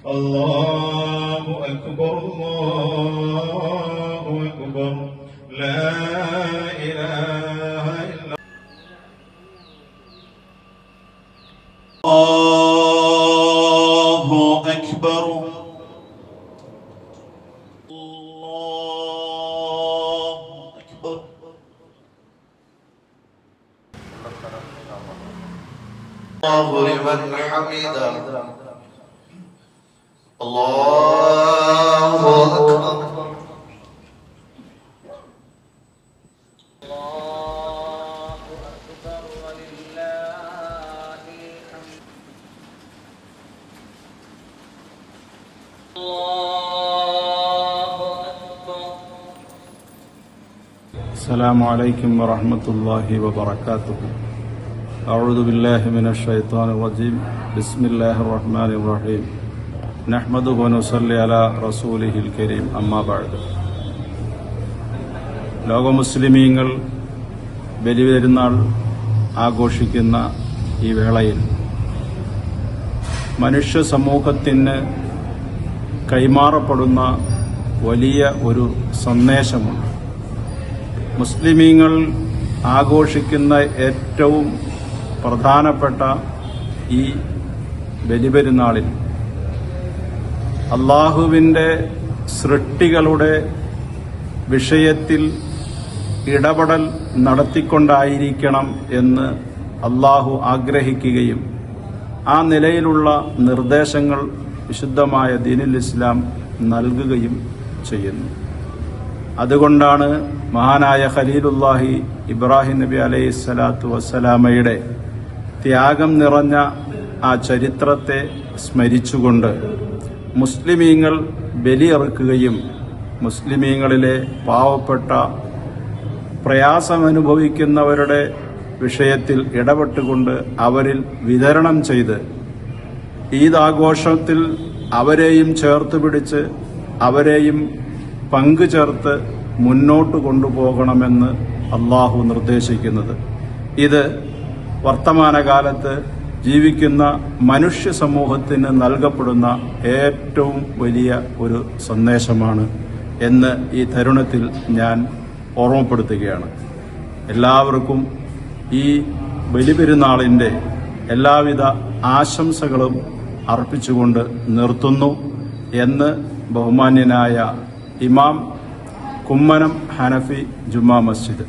الله أكبر الله أكبر لا إله إلا الله أكبر الله أكبر الله لمن حمده الله أكبر السلام عليكم ورحمة الله وبركاته. أعوذ بالله من الشيطان الرجيم. بسم الله الرحمن الرحيم. نحمده ونصلي على رسوله الكريم. أما بعد. ലോക മുസ്ലിമീങ്ങൾ ബലിപെരുന്നാൾ ആഘോഷിക്കുന്ന ഈ വേളയിൽ മനുഷ്യ സമൂഹത്തിന് കൈമാറപ്പെടുന്ന വലിയ ഒരു സന്ദേശമുണ്ട്. മുസ്ലിമീങ്ങൾ ആഘോഷിക്കുന്ന ഏറ്റവും പ്രധാനപ്പെട്ട ഈ ബലിപെരുന്നാളിൽ അല്ലാഹുവിൻ്റെ സൃഷ്ടികളുടെ വിഷയത്തിൽ ഇടപെടൽ നടത്തിക്കൊണ്ടായിരിക്കണം എന്ന് അല്ലാഹു ആഗ്രഹിക്കുകയും ആ നിലയിലുള്ള നിർദ്ദേശങ്ങൾ വിശുദ്ധമായ ദീനുൽ ഇസ്ലാം നൽകുകയും ചെയ്യുന്നു. അതുകൊണ്ടാണ് മഹാനായ ഖലീലുല്ലാഹി ഇബ്രാഹിം നബി അലൈഹിസ്സലാത്തു വസ്സലാമയുടെ ത്യാഗം നിറഞ്ഞ ആ ചരിത്രത്തെ സ്മരിച്ചുകൊണ്ട് മുസ്ലിമീങ്ങൾ ബലിയറുക്കുകയും മുസ്ലിമീങ്ങളിലെ പാവപ്പെട്ട പ്രയാസമനുഭവിക്കുന്നവരുടെ വിഷയത്തിൽ ഇടപെട്ടുകൊണ്ട് അവരിൽ വിതരണം ചെയ്ത് ഈദ് ആഘോഷത്തിൽ അവരെയും ചേർത്ത് പിടിച്ച് അവരെയും പങ്കുചേർത്ത് മുന്നോട്ട് കൊണ്ടുപോകണമെന്ന് അല്ലാഹു നിർദ്ദേശിക്കുന്നത്. ഇത് വർത്തമാനകാലത്ത് ജീവിക്കുന്ന മനുഷ്യ സമൂഹത്തിന് നൽകപ്പെടുന്ന ഏറ്റവും വലിയ ഒരു സന്ദേശമാണ് എന്ന് ഈ തരുണത്തിൽ ഞാൻ ഓർമ്മപ്പെടുത്തുകയാണ്. എല്ലാവർക്കും ഈ ബലിപെരുന്നാളിൻ്റെ എല്ലാവിധ ആശംസകളും അർപ്പിച്ചുകൊണ്ട് നിർത്തുന്നു എന്ന് ബഹുമാന്യനായ ഇമാം കുമ്മനം ഹനഫി ജുമാ മസ്ജിദ്